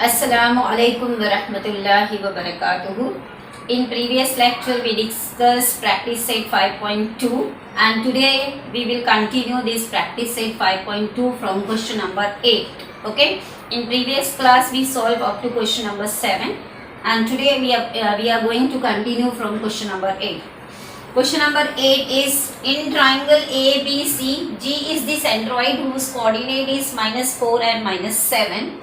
Assalamu alaikum wa rahmatullahi wa barakatuhu. In previous lecture we discussed practice set 5.2 and today we will continue this practice set 5.2 from question number 8. Okay. In previous class we solved up to question number 7 and today we are going to continue from question number 8. Question number 8 is in triangle ABC, G is the centroid whose coordinate is minus 4 and minus 7.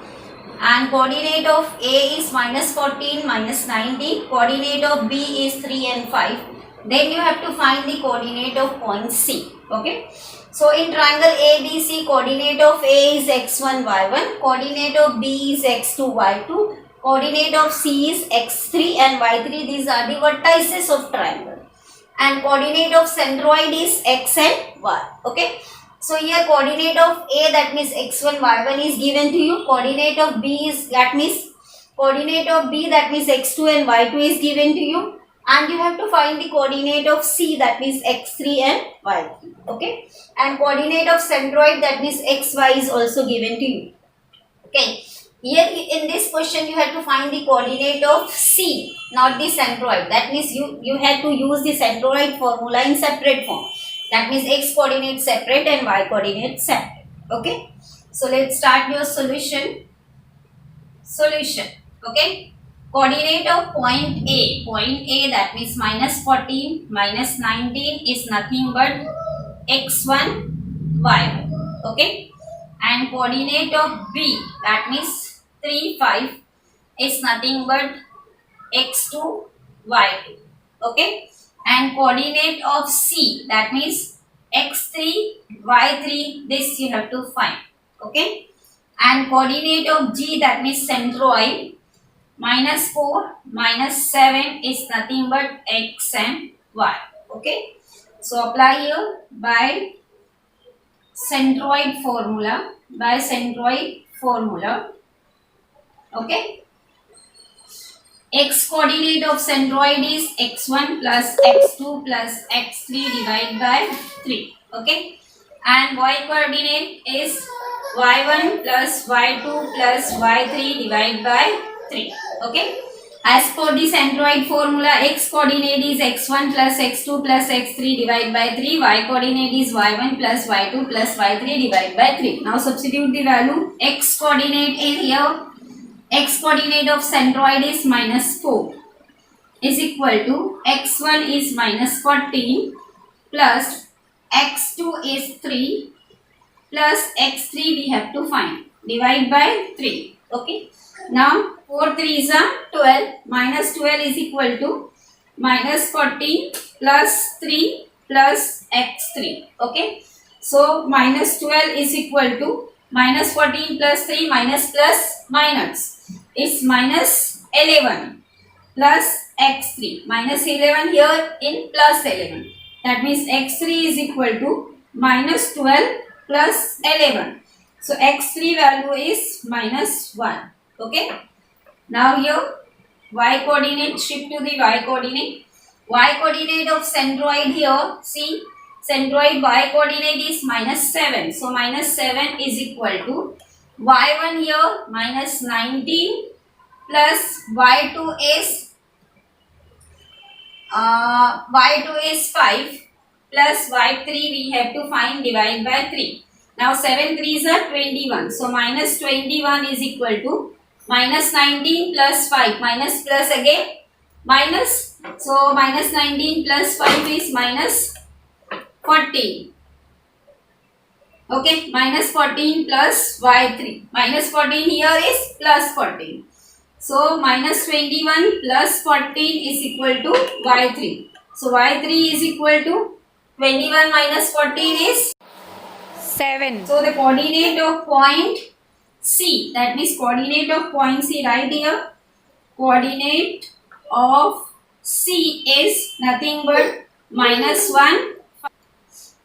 And coordinate of A is minus 14, minus 90. Coordinate of B is 3 and 5. Then you have to find the coordinate of point C. Okay. So in triangle ABC, coordinate of A is x1, y1. Coordinate of B is x2, y2. Coordinate of C is x3 and y3. These are the vertices of triangle. And coordinate of centroid is x and y. Okay. So here coordinate of A, that means x1, y1 is given to you. Coordinate of B is, that means coordinate of B, that means x2 and y2 is given to you. And you have to find the coordinate of C, that means x3 and y3. Okay. And coordinate of centroid, that means xy is also given to you. Okay. Here in this question you have to find the coordinate of C, not the centroid. That means you have to use the centroid formula in separate form. That means x coordinate separate and y coordinate separate. Okay. So let's start your solution. Solution. Okay. Coordinate of point A. Point A, that means minus 14, minus 19 is nothing but x1, y1. Okay. And coordinate of B, that means 3, 5 is nothing but x2, y2. Okay. And coordinate of C, that means x3, y3, this you have to find. Okay. And coordinate of G, that means centroid, minus 4, minus 7 is nothing but x and y. Okay. So apply here by centroid formula. Okay. X coordinate of centroid is x1 plus x2 plus x3 divided by 3. Okay. And y coordinate is y1 plus y2 plus y3 divided by 3. Okay. As per the centroid formula, x coordinate is x1 plus x2 plus x3 divided by 3. Y coordinate is y1 plus y2 plus y3 divided by 3. Now substitute the value. X coordinate is here. X coordinate of centroid is minus 4 is equal to x1 is minus 14 plus x2 is 3 plus x3 we have to find. Divide by 3. Okay. Now 4 3s are 12. Minus 12 is equal to minus 14 plus 3 plus x3. Okay. So minus 12 is equal to minus 14 plus 3 minus plus minus is minus 11 plus x3. Minus 11 here in plus 11. That means x3 is equal to minus 12 plus 11. So x3 value is minus 1. Okay. Now here y coordinate, shift to the y coordinate. Y coordinate of centroid here, see, centroid y coordinate is minus 7. So minus 7 is equal to y1 here minus 19 plus y2 is 5 plus y3 we have to find, divide by 3. Now 7 3s are 21. So minus 21 is equal to minus 19 plus 5 minus plus again minus. So minus 19 plus 5 is minus 14. Okay. Minus 14 plus y3. Minus 14 here is plus 14. So minus 21 plus 14 is equal to y3. So y3 is equal to 21 minus 14 is 7. So the coordinate of point C, that means coordinate of point C right here. Coordinate of C is nothing but minus 1.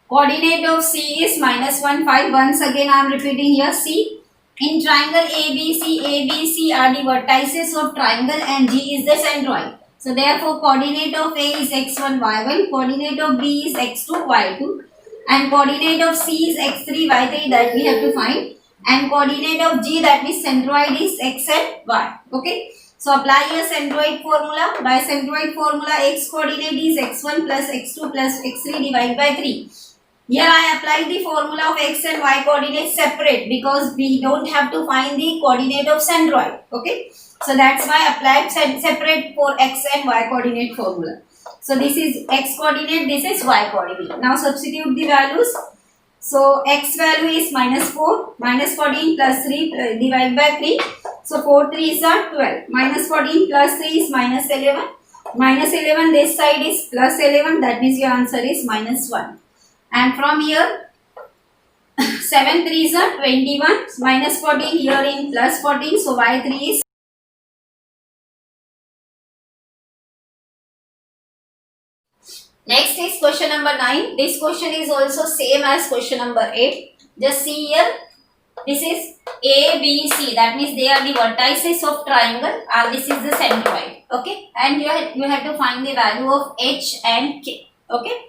Coordinate of C is minus 1, 5. Once again I am repeating here. C. In triangle ABC are the vertices of triangle and G is the centroid. So therefore coordinate of A is x1, y1. Coordinate of B is x2, y2. And coordinate of C is x3, y3, that we have to find. and coordinate of G, that means centroid, is x and y. Okay. So apply your centroid formula. By centroid formula, x coordinate is x1 plus x2 plus x3 divided by 3. Here I applied the formula of x and y coordinates separate because we don't have to find the coordinate of centroid. Okay. So that's why I applied separate for x and y coordinate formula. So this is x coordinate, this is y coordinate. Now substitute the values. So x value is minus 4, minus 14 plus 3 divided by 3. So 4 3s are 12. Minus 14 plus 3 is minus 11. Minus 11 this side is plus 11. That means your answer is minus 1. And from here 7 3s are 21. Minus 14 here in plus 14. So y3 is. Next is question number 9. This question is also same as question number 8. Just see here. This is A, B, C. That means they are the vertices of triangle and this is the centroid. Okay. And you have to find the value of H and K. Okay.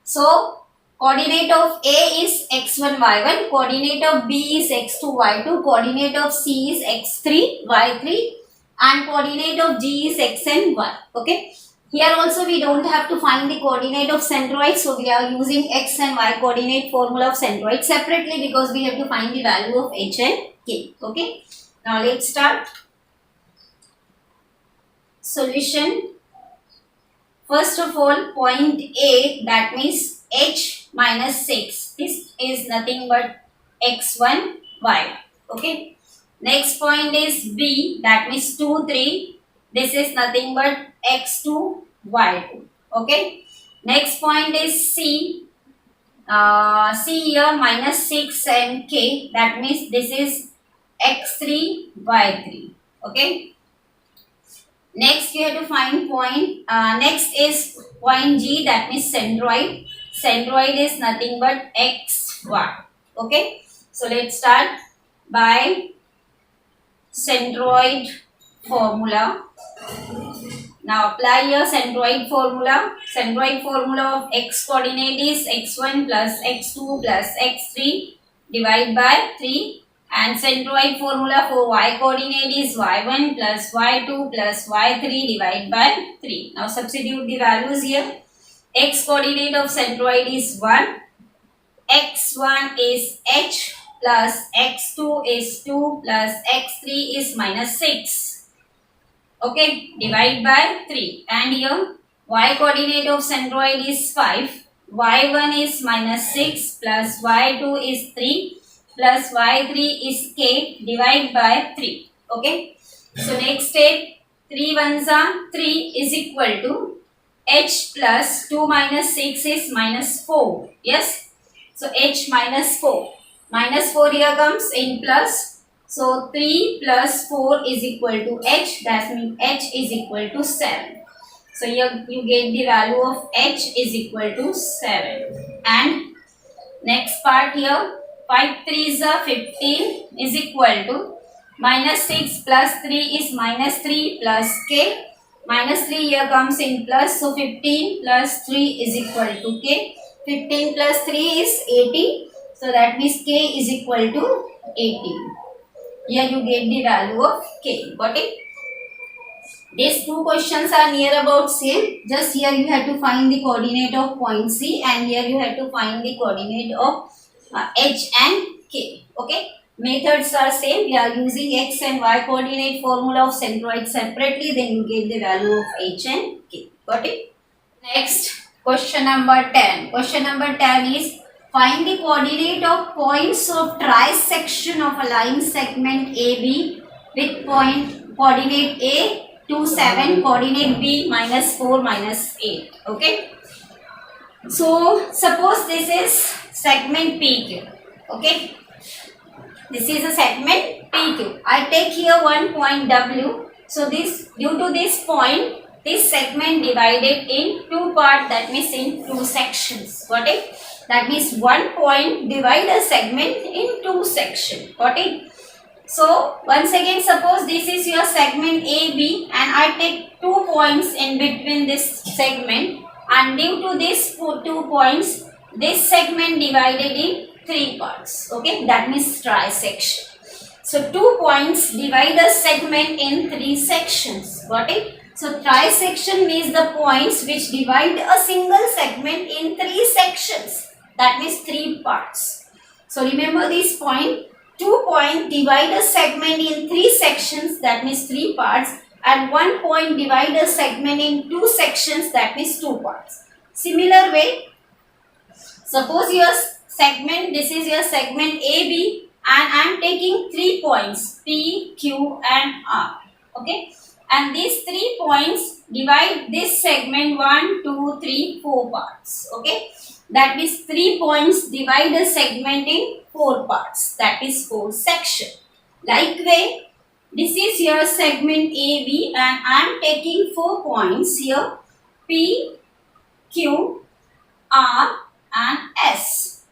So coordinate of A is x1, y1. Coordinate of B is x2, y2. Coordinate of C is x3, y3. And coordinate of G is x and y. Okay. Here also we don't have to find the coordinate of centroid, so we are using x and y coordinate formula of centroid separately because we have to find the value of h and k. Okay. Now let's start. Solution. First of all, point A, that means h minus 6. This is nothing but x1, y. Okay. Next point is B, that means 2, 3. This is nothing but x2, y2. Okay. Next point is C. C here minus 6 and k. That means this is x3, y3. Okay. Next you have to find point. Next is point G. That means centroid. Centroid is nothing but x, y. Okay. So let's start by centroid formula. Now apply your centroid formula. Centroid formula of x coordinate is x1 plus x2 plus x3 divided by 3. And centroid formula for y coordinate is y1 plus y2 plus y3 divided by 3. Now substitute the values here. X coordinate of centroid is 1. x1 is h plus x2 is 2 plus x3 is minus 6. Okay, divide by 3. And here y coordinate of centroid is 5. y1 is minus 6 plus y2 is 3 plus y3 is k, divide by 3. Okay. So next step, 3 ones are 3 is equal to h plus 2 minus 6 is minus 4. Yes. So h minus 4. Minus 4 here comes in plus. So 3 plus 4 is equal to h. That means h is equal to 7. So here you get the value of h is equal to 7. And next part here, 5 3s are 15 is equal to minus 6 plus 3 is minus 3 plus k. Minus 3 here comes in plus. So 15 plus 3 is equal to k. 15 plus 3 is 18. So that means k is equal to 18. Here you get the value of k. Got it? These two questions are near about same. Just here you have to find the coordinate of point C and here you have to find the coordinate of h and k. Okay? Methods are same. We are using x and y coordinate formula of centroid separately. Then you get the value of h and k. Got it? Next, question number 10. Question number 10 is find the coordinate of points of trisection of a line segment AB with point coordinate A 2 7, coordinate B minus 4 minus 8. Okay. So suppose this is segment PQ. Okay. This is a segment PQ. I take here one point W. So this due to this point, this segment divided in two parts, that means in two sections. Got it? That means one point divide a segment in two sections. Got it? So once again, suppose this is your segment AB and I take 2 points in between this segment, and due to these 2 points, this segment divided in 3 parts. Okay, that means trisection. So 2 points divide a segment in 3 sections. Got it? So trisection means the points which divide a single segment in 3 sections. That means 3 parts. So remember this point. 2 points divide a segment in 3 sections. That means 3 parts. And 1 point divide a segment in 2 sections. That means 2 parts. Similar way, suppose your segment, this is your segment AB, and I am taking 3 points P, Q and R. Okay, and these 3 points divide this segment 1, 2, 3, 4 parts. Okay, that means 3 points divide a segment in 4 parts. That is 4 section. Likewise, this is your segment AB and I am taking 4 points here P, Q, R and S.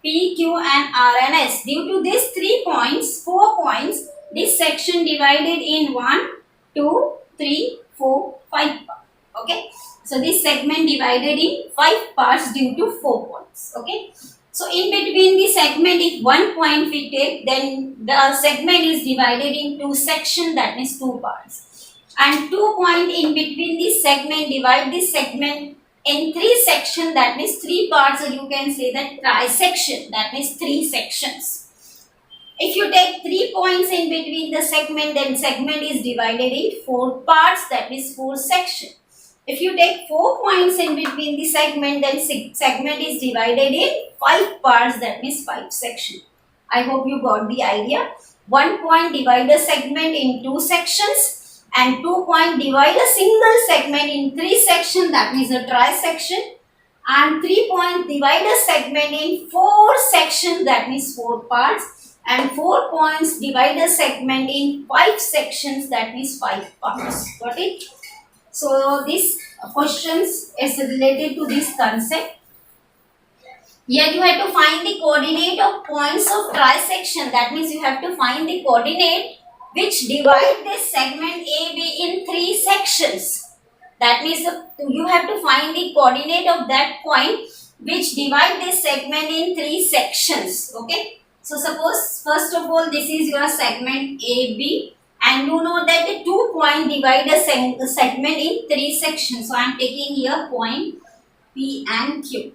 P, Q and R and S. Due to these 3 points, 4 points, this section divided in 1, 2, 3, 4, 5 parts. Okay. So this segment divided in 5 parts due to 4 points. Okay. So in between the segment, if 1 point we take, then the segment is divided in 2 sections, that means 2 parts. And 2 points in between this segment divide this segment in 3 sections, that means 3 parts, or you can say that trisection, that means 3 sections. If you take 3 points in between the segment, then segment is divided in 4 parts, that is 4 sections. If you take 4 points in between the segment, then segment is divided in 5 parts, that means 5 sections. I hope you got the idea. 1 point divide a segment in 2 sections. And 2 point divide a single segment in 3 sections, that means a trisection. And 3 point divide a segment in 4 sections, that means 4 parts. And 4 points divide a segment in 5 sections, that means 5 parts. Got it? So this questions is related to this concept. Here you have to find the coordinate of points of trisection. That means you have to find the coordinate which divide this segment AB in 3 sections. That means you have to find the coordinate of that point which divide this segment in 3 sections. Okay. So suppose first of all this is your segment AB and you know that the 2 points divide a segment in 3 sections. So I am taking here point P and Q.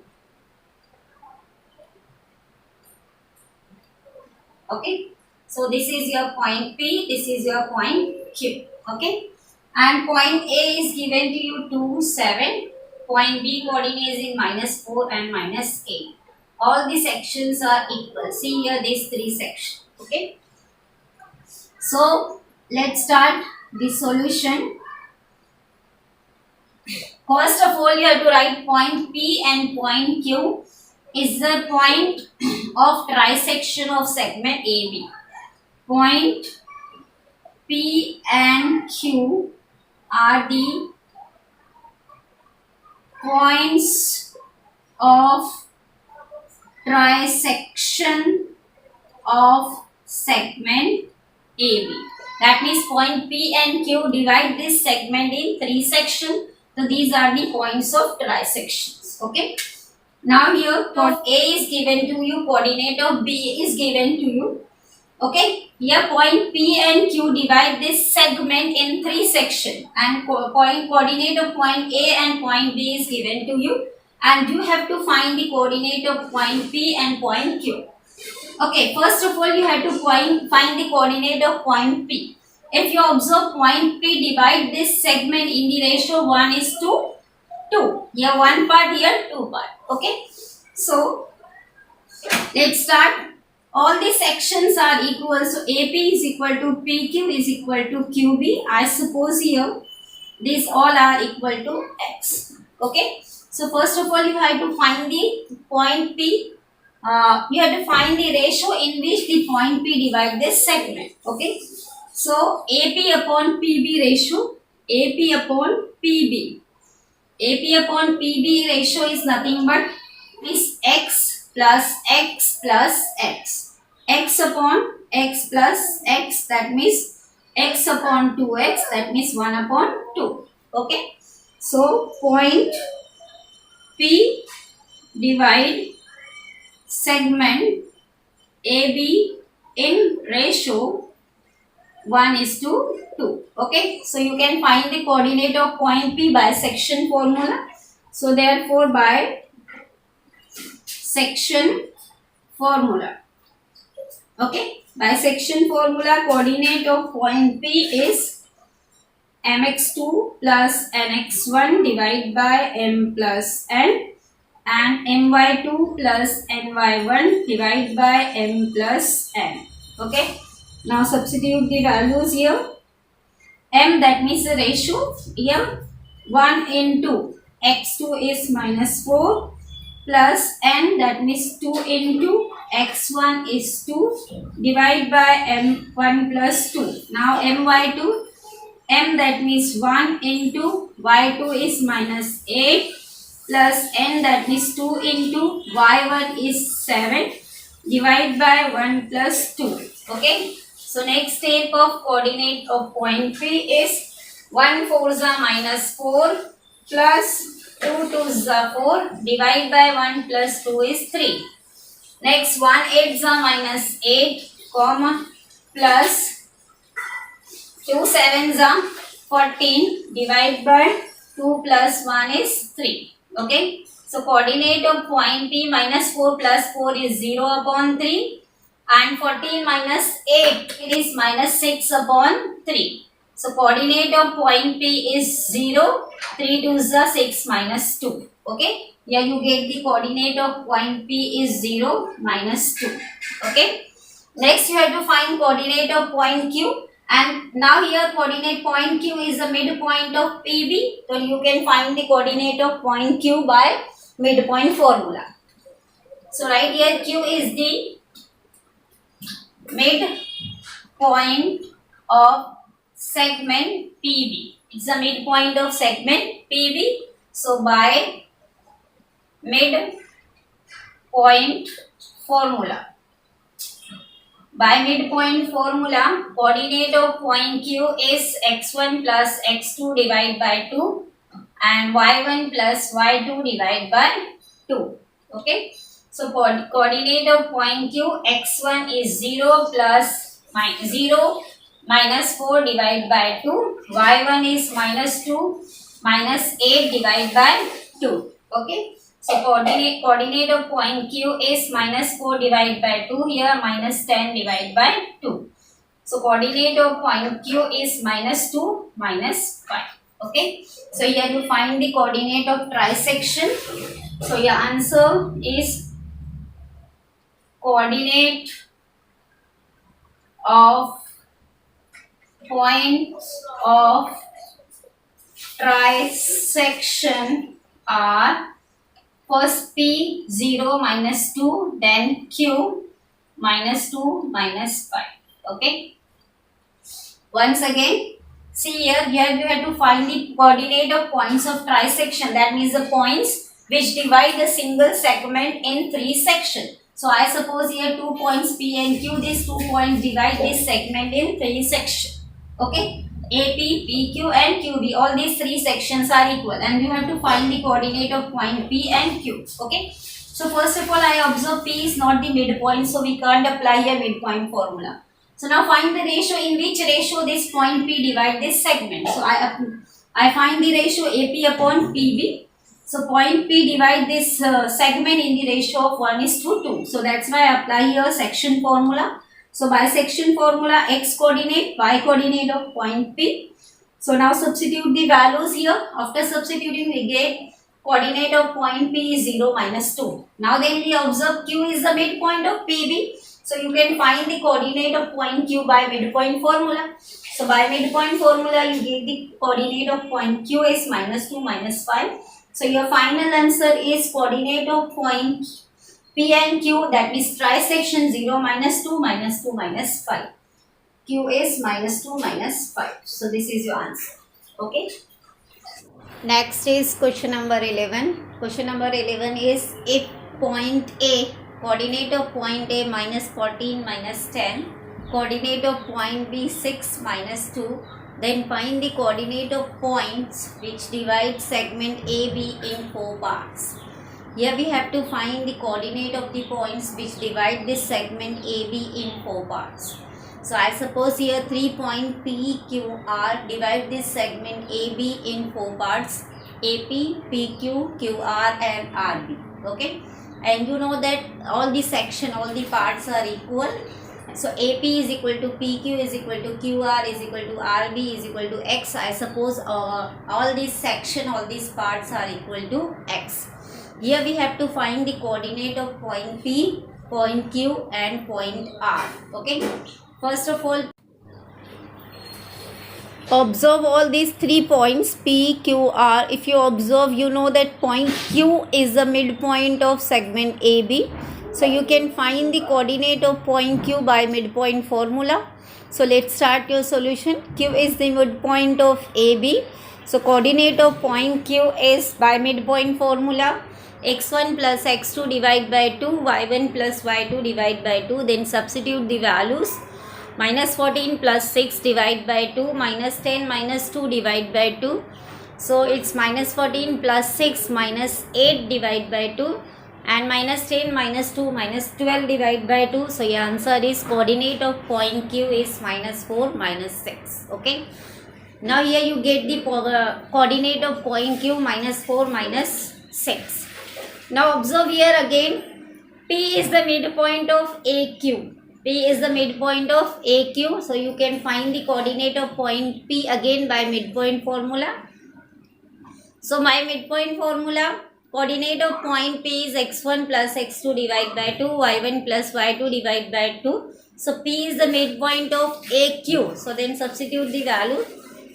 Okay. So this is your point P, this is your point Q. Okay. And point A is given to you 2, 7. Point B coordinate is in -4 and -8. All the sections are equal. See here these 3 sections. Okay. So let's start the solution. First of all, you have to write point P and point Q is the point of trisection of segment AB. Point P and Q are the points of trisection of segment AB. That means point P and Q divide this segment in 3 sections. So these are the points of trisections. Okay. Now here point A is given to you, coordinate of B is given to you. Okay, here point P and Q divide this segment in 3 sections and point coordinate of point A and point B is given to you and you have to find the coordinate of point P and point Q. Okay, first of all you have to find the coordinate of point P. If you observe point P divide this segment in the ratio 1 is to 2. Here 1 part, here 2 part. Okay, so let's start. All the sections are equal. So AP is equal to PQ is equal to QB. I suppose here these all are equal to X. Okay. So first of all you have to find the point P. You have to find the ratio in which the point P divide this segment. Okay. So AP upon PB ratio. AP upon PB. AP upon PB ratio is nothing but this X plus X plus X. X upon X plus X, that means X upon 2X, that means 1 upon 2. Okay. So point P divide segment AB in ratio 1:2. Okay, so you can find the coordinate of point P by section formula. So therefore by section formula, okay, by section formula, coordinate of point P is mx2 plus nx1 divided by m plus n, and my2 plus ny1 divided by m plus n. Okay, now substitute the values here. M, that means the ratio here, 1 into x2 is minus 4 plus n, that means 2 into x1 is 2 divided by m1 plus 2. Now my2, m, that means 1 into y2 is minus 8 plus n, that means 2 into y1 is 7 divided by 1 plus 2. Okay. So next step of coordinate of point P is 1 4 is minus 4 plus 2 2 is 4 divided by 1 plus 2 is 3. Next 1 8 is minus 8 comma plus 2 7 is 14 divided by 2 plus 1 is 3. Okay. So coordinate of point P, minus 4 plus 4 is 0 upon 3. And 14 minus 8, it is minus 6 upon 3. So coordinate of point P is 0, 3 2 is 6 minus 2. Okay. Here you get the coordinate of point P is 0 minus 2. Okay. Next you have to find coordinate of point Q. And now here coordinate point Q is the midpoint of PB. So you can find the coordinate of point Q by midpoint formula. So right here Q is the midpoint of segment PB. It's the midpoint of segment PB. So by midpoint formula, coordinate of point Q is x1 plus x2 divided by 2 and y1 plus y2 divided by 2. Okay. So coordinate of point Q, x1 is 0 plus 0 minus 4 divided by 2, y1 is minus 2 minus 8 divided by 2. Okay. So coordinate of point Q is minus 4 divided by 2, here minus 10 divided by 2. So coordinate of point Q is minus 2 minus 5. Okay. So here you find the coordinate of trisection. So your answer is coordinate of points of trisection are first P 0 minus 2, then Q minus 2 minus 5. Okay. Once again, see here you have to find the coordinate of points of trisection, that means the points which divide the single segment in 3 sections. So I suppose here 2 points P and Q, these 2 points divide this segment in 3 sections. Okay. AP, PQ and QB, all these 3 sections are equal and you have to find the coordinate of point P and Q. Okay. So first of all I observe P is not the midpoint, so we can't apply a midpoint formula. So now find the ratio, in which ratio this point P divide this segment. So I find the ratio AP upon PB. So point P divide this segment in the ratio of 1:2. So that's why I apply here section formula. So by section formula, x coordinate, y coordinate of point P. So now substitute the values here. After substituting we get coordinate of point P is 0 minus 2. Now then we observe Q is the midpoint of PB. So you can find the coordinate of point Q by midpoint formula. So by midpoint formula you get the coordinate of point Q is minus 2 minus 5. So your final answer is coordinate of point P and Q, that is trisection 0 minus 2 minus 2 minus 5. Q is minus 2 minus 5. So this is your answer. Okay. Next is question number 11. Question number 11 is if point A, coordinate of point A minus 14 minus 10, coordinate of point B 6 minus 2, then find the coordinate of points which divide segment AB in 4 parts. Here we have to find the coordinate of the points which divide this segment AB in 4 parts. So I suppose here 3 point P, Q, R divide this segment AB in 4 parts: AP, PQ, QR and RB. Okay, and you know that all the section, all the parts are equal. So AP is equal to PQ is equal to QR is equal to RB is equal to X. I suppose all these section, all these parts are equal to X. Here we have to find the coordinate of point P, point Q and point R. Okay. First of all, observe all these 3 points P, Q, R. If you observe, you know that point Q is the midpoint of segment AB. So you can find the coordinate of point Q by midpoint formula. So let's start your solution. Q is the midpoint of AB. So coordinate of point Q is by midpoint formula x1 plus x2 divide by 2, y1 plus y2 divide by 2. Then substitute the values. Minus 14 plus 6 divide by 2, minus 10 minus 2 divide by 2. So it's minus 14 plus 6 minus 8 divide by 2. And minus 10 minus 2 minus 12 divide by 2. So your answer is coordinate of point Q is minus 4 minus 6. Okay. Now here you get the coordinate of point Q minus 4 minus 6. Now observe here again, P is the midpoint of AQ. P is the midpoint of AQ. So you can find the coordinate of point P again by midpoint formula. So my midpoint formula, coordinate of point P is x1 plus x2 divide by 2, y1 plus y2 divide by 2. So P is the midpoint of AQ. So then substitute the value.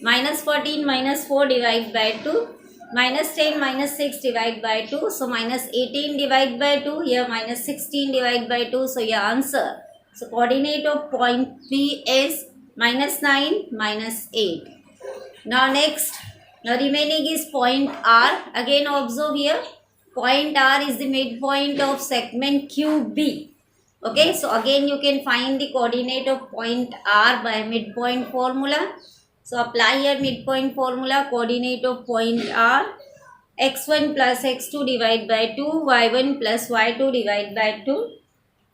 Minus 14 minus 4 divide by 2. Minus 10 minus 6 divide by 2. So minus 18 divide by 2. Here minus 16 divide by 2. So your answer. So coordinate of point P is minus 9 minus 8. Now next. Now remaining is point R. Again observe here. Point R is the midpoint of segment QB. Okay. So again you can find the coordinate of point R by midpoint formula. So apply here midpoint formula, coordinate of point R, x1 plus x2 divide by 2, y1 plus y2 divide by 2.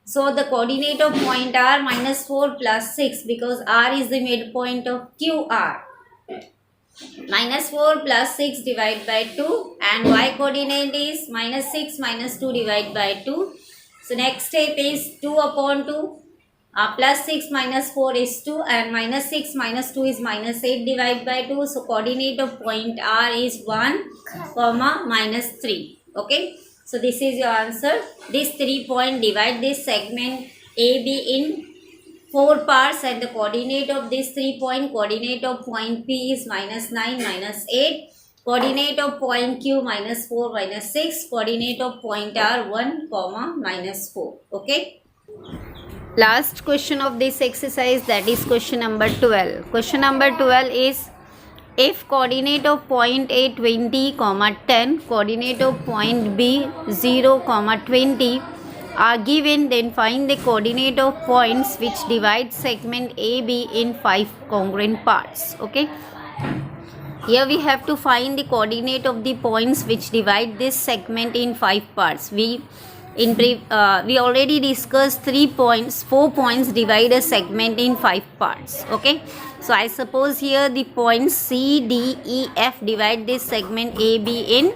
So the coordinate of point R minus 4 plus 6 because R is the midpoint of QR. Minus 4 plus 6 divide by 2 and y coordinate is minus 6 minus 2 divide by 2. So next step is 2 upon 2. Plus 6 minus 4 is 2 and minus 6 minus 2 is minus 8 divided by 2. So coordinate of point R is 1, comma minus 3. Okay. So this is your answer. This 3 point divide this segment AB in 4 parts and the coordinate of this 3 point, coordinate of point P is minus 9 minus 8. Coordinate of point Q minus 4 minus 6. Coordinate of point R 1, comma minus 4. Okay. Last question of this exercise, that is question number 12. Question number 12 is, if coordinate of point A 20, 10, coordinate of point B 0, 20 are given, then find the coordinate of points which divide segment AB in 5 congruent parts. Okay. Here we have to find the coordinate of the points which divide this segment in 5 parts. We already discussed 4 points divide a segment in 5 parts. Okay. So I suppose here the points C, D, E, F divide this segment AB in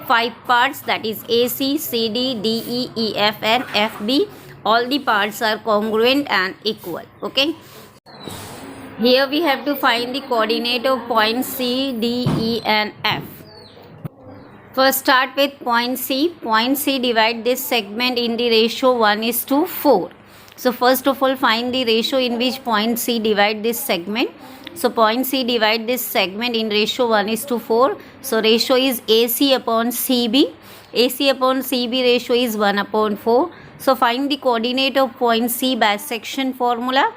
5 parts, that is AC, CD, DE, EF and FB. All the parts are congruent and equal. Okay. Here we have to find the coordinate of points C, D, E and F. First start with point C. Point C divide this segment in the ratio 1:4. So first of all find the ratio in which point C divide this segment. So point C divide this segment in ratio 1:4. So ratio is AC upon CB. AC upon CB ratio is 1/4. So find the coordinate of point C bisection formula.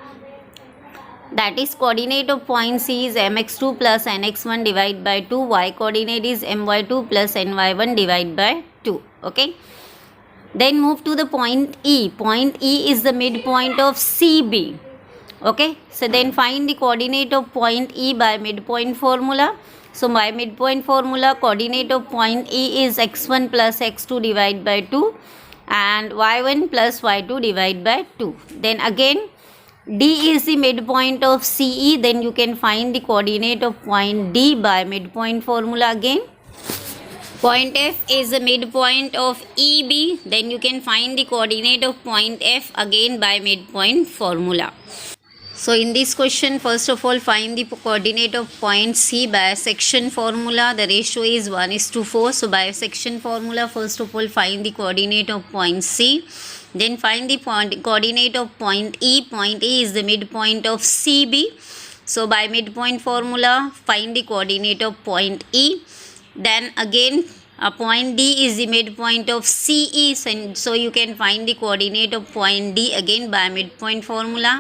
That is coordinate of point C is mx2 plus nx1 divided by 2. Y coordinate is my2 plus ny1 divided by 2. Okay. Then move to the point E. Point E is the midpoint of CB. Okay. So then find the coordinate of point E by midpoint formula. So by midpoint formula, coordinate of point E is x1 plus x2 divided by 2 and y1 plus y2 divided by 2. Then again D is the midpoint of CE, then you can find the coordinate of point D by midpoint formula again. Point F is the midpoint of EB, then you can find the coordinate of point F again by midpoint formula. So in this question, first of all, find the coordinate of point C by section formula. The ratio is 1:4. So by section formula, first of all, find the coordinate of point C. Then find the coordinate of point E. Point E is the midpoint of CB. So by midpoint formula, find the coordinate of point E. Then again, point D is the midpoint of CE. So you can find the coordinate of point D again by midpoint formula.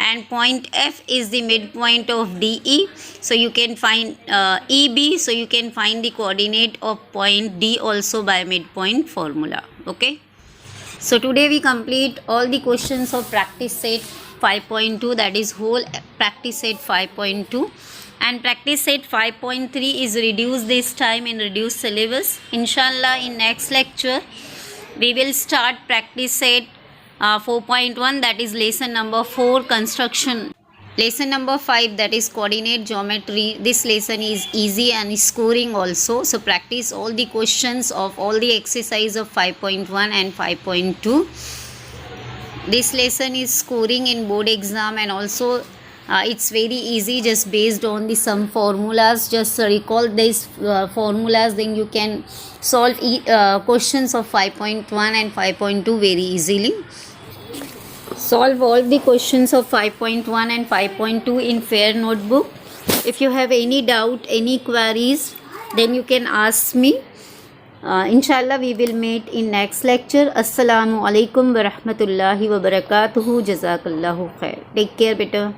And point F is the midpoint of DE, so you can find EB, so you can find the coordinate of point D also by midpoint formula. Okay, so today we complete all the questions of practice set 5.2, that is whole practice set 5.2, and practice set 5.3 is reduced this time in reduced syllabus. Inshallah, in next lecture we will start practice set 4.1, that is lesson number 4, construction. Lesson number 5, that is coordinate geometry. This lesson is easy and scoring also. So practice all the questions of all the exercise of 5.1 and 5.2. This lesson is scoring in board exam, and also it's very easy, just based on the some formulas. Just recall these formulas, then you can solve questions of 5.1 and 5.2 very easily. Solve all the questions of 5.1 and 5.2 in fair notebook. If you have any doubt, any queries, then you can ask me. Inshallah, we will meet in next lecture. Assalamu alaikum wa rahmatullahi wa barakatuhu. Jazakallahu khair. Take care, beta.